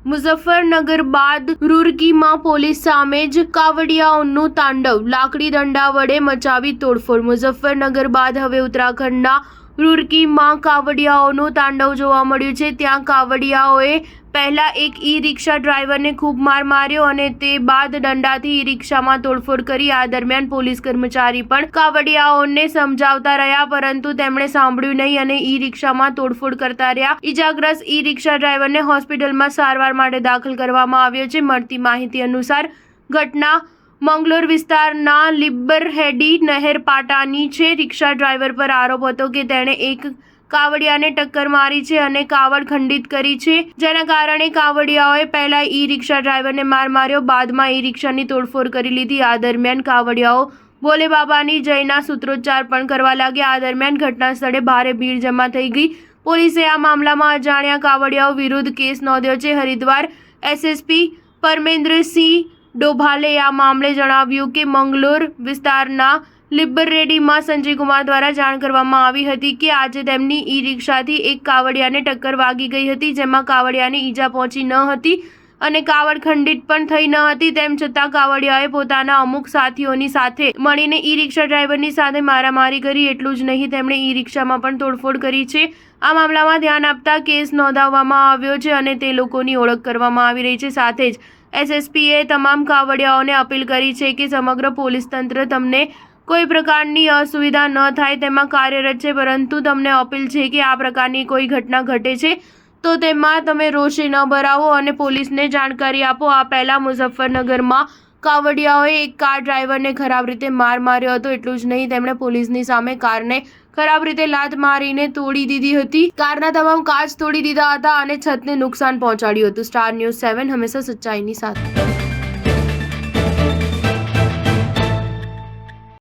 મુઝફ્ફરનગર બાદ રૂરકીમાં પોલીસ સામે જ કાવડિયાઓનું તાંડવ, લાકડી દંડા વડે મચાવી તોડફોડ। મુઝફ્ફરનગર બાદ હવે ઉત્તરાખંડના રૂરકીમાં કાવડિયાઓનું તાંડવ જોવા મળ્યું છે। ત્યાં કાવડિયાઓએ પહેલા એક ઈ-રિક્ષા ડ્રાઈવરને ખૂબ માર માર્યો અને તે બાદ દંડાથી ઈ-રિક્ષામાં તોડફોડ કરી। આ દરમિયાન પોલીસ કર્મચારી પણ કાવડિયાઓને સમજાવતા રહ્યા, પરંતુ તેમણે સાંભળ્યું નહીં અને ઈ-રિક્ષામાં તોડફોડ કરતા રહ્યા। ઈજાગ્રસ્ત ઈ-રિક્ષા ડ્રાઈવરને હોસ્પિટલમાં સારવાર માટે દાખલ કરવામાં આવ્યો છે। મળતી માહિતી અનુસાર ઘટના મંગલોર વિસ્તારના લિબ્બરહેડી નહેર પાટાની છે। રિક્ષા ડ્રાઈવર પર આરોપ હતો કે તેણે એક કાવડિયાને ટક્કર મારી છે અને કાવડ ખંડિત કરી છે, જેના કારણે કાવડિયાઓએ પહેલા ઈ-રિક્ષા ડ્રાઈવરને માર માર્યો, બાદમાં ઈ-રિક્ષાની તોડફોડ કરી લીધી। આ દરમિયાન કાવડિયાઓ ભોલે બાબાની જયના સૂત્રોચ્ચાર પણ કરવા લાગ્યા। આ દરમિયાન ઘટના સ્થળે ભારે ભીડ જમા થઈ ગઈ। પોલીસે આ મામલામાં અજાણ્યા કાવડિયાઓ વિરુદ્ધ કેસ નોંધ્યો છે। હરિદ્વાર એસએસપી પરમેન્દ્રસિંહ ડોભાલે આ મામલે જણાવ્યું કે મંગલોર વિસ્તારના લિબ્બરરેડીમાં સંજયકુમાર દ્વારા જાણ કરવામાં આવી હતી કે આજે તેમની ઈ-રિક્ષાથી એક કાવડિયાને ટક્કર વાગી ગઈ હતી, જેમાં કાવડિયાને ઈજા પહોંચી ન હતી અને કાવડ ખંડિત પણ થઈ ન હતી। તેમ છતાં કાવડિયાએ પોતાના અમુક સાથીઓની સાથે મળીને ઈ-રિક્ષા ડ્રાઈવરની સાથે મારામારી કરી। એટલું જ નહીં, તેમણે ઈ-રિક્ષામાં પણ તોડફોડ કરી છે। આ મામલામાં ધ્યાન આપતા કેસ નોંધાવવામાં આવ્યો છે અને તે લોકોની ઓળખ કરવામાં આવી રહી છે। સાથે જ એસએસપીએ તમામ કાવડિયાઓને અપીલ કરી છે કે સમગ્ર પોલીસ તંત્ર તમને કોઈ પ્રકારની અસુવિધા ન થાય તેમાં કાર્યરત છે, પરંતુ તમને અપીલ છે કે આ પ્રકારની કોઈ ઘટના ઘટે છે તો તેમાં તમે રોષે ન ભરાવો અને પોલીસને જાણકારી આપો। આ પહેલા મુઝફ્ફરનગરમાં કાવડિયાઓએ એક કાર ડ્રાઈવરને ખરાબ રીતે માર માર્યો હતો। એટલું જ નહીં, તેમણે પોલીસની સામે કારને ખરાબ રીતે લાત મારીને તોડી દીધી હતી। કારના તમામ કાચ તોડી દીધા હતા અને છતને નુકસાન પહોંચાડ્યું હતું। સ્ટાર ન્યૂઝ 7 હંમેશા સચ્ચાઈની સાથે।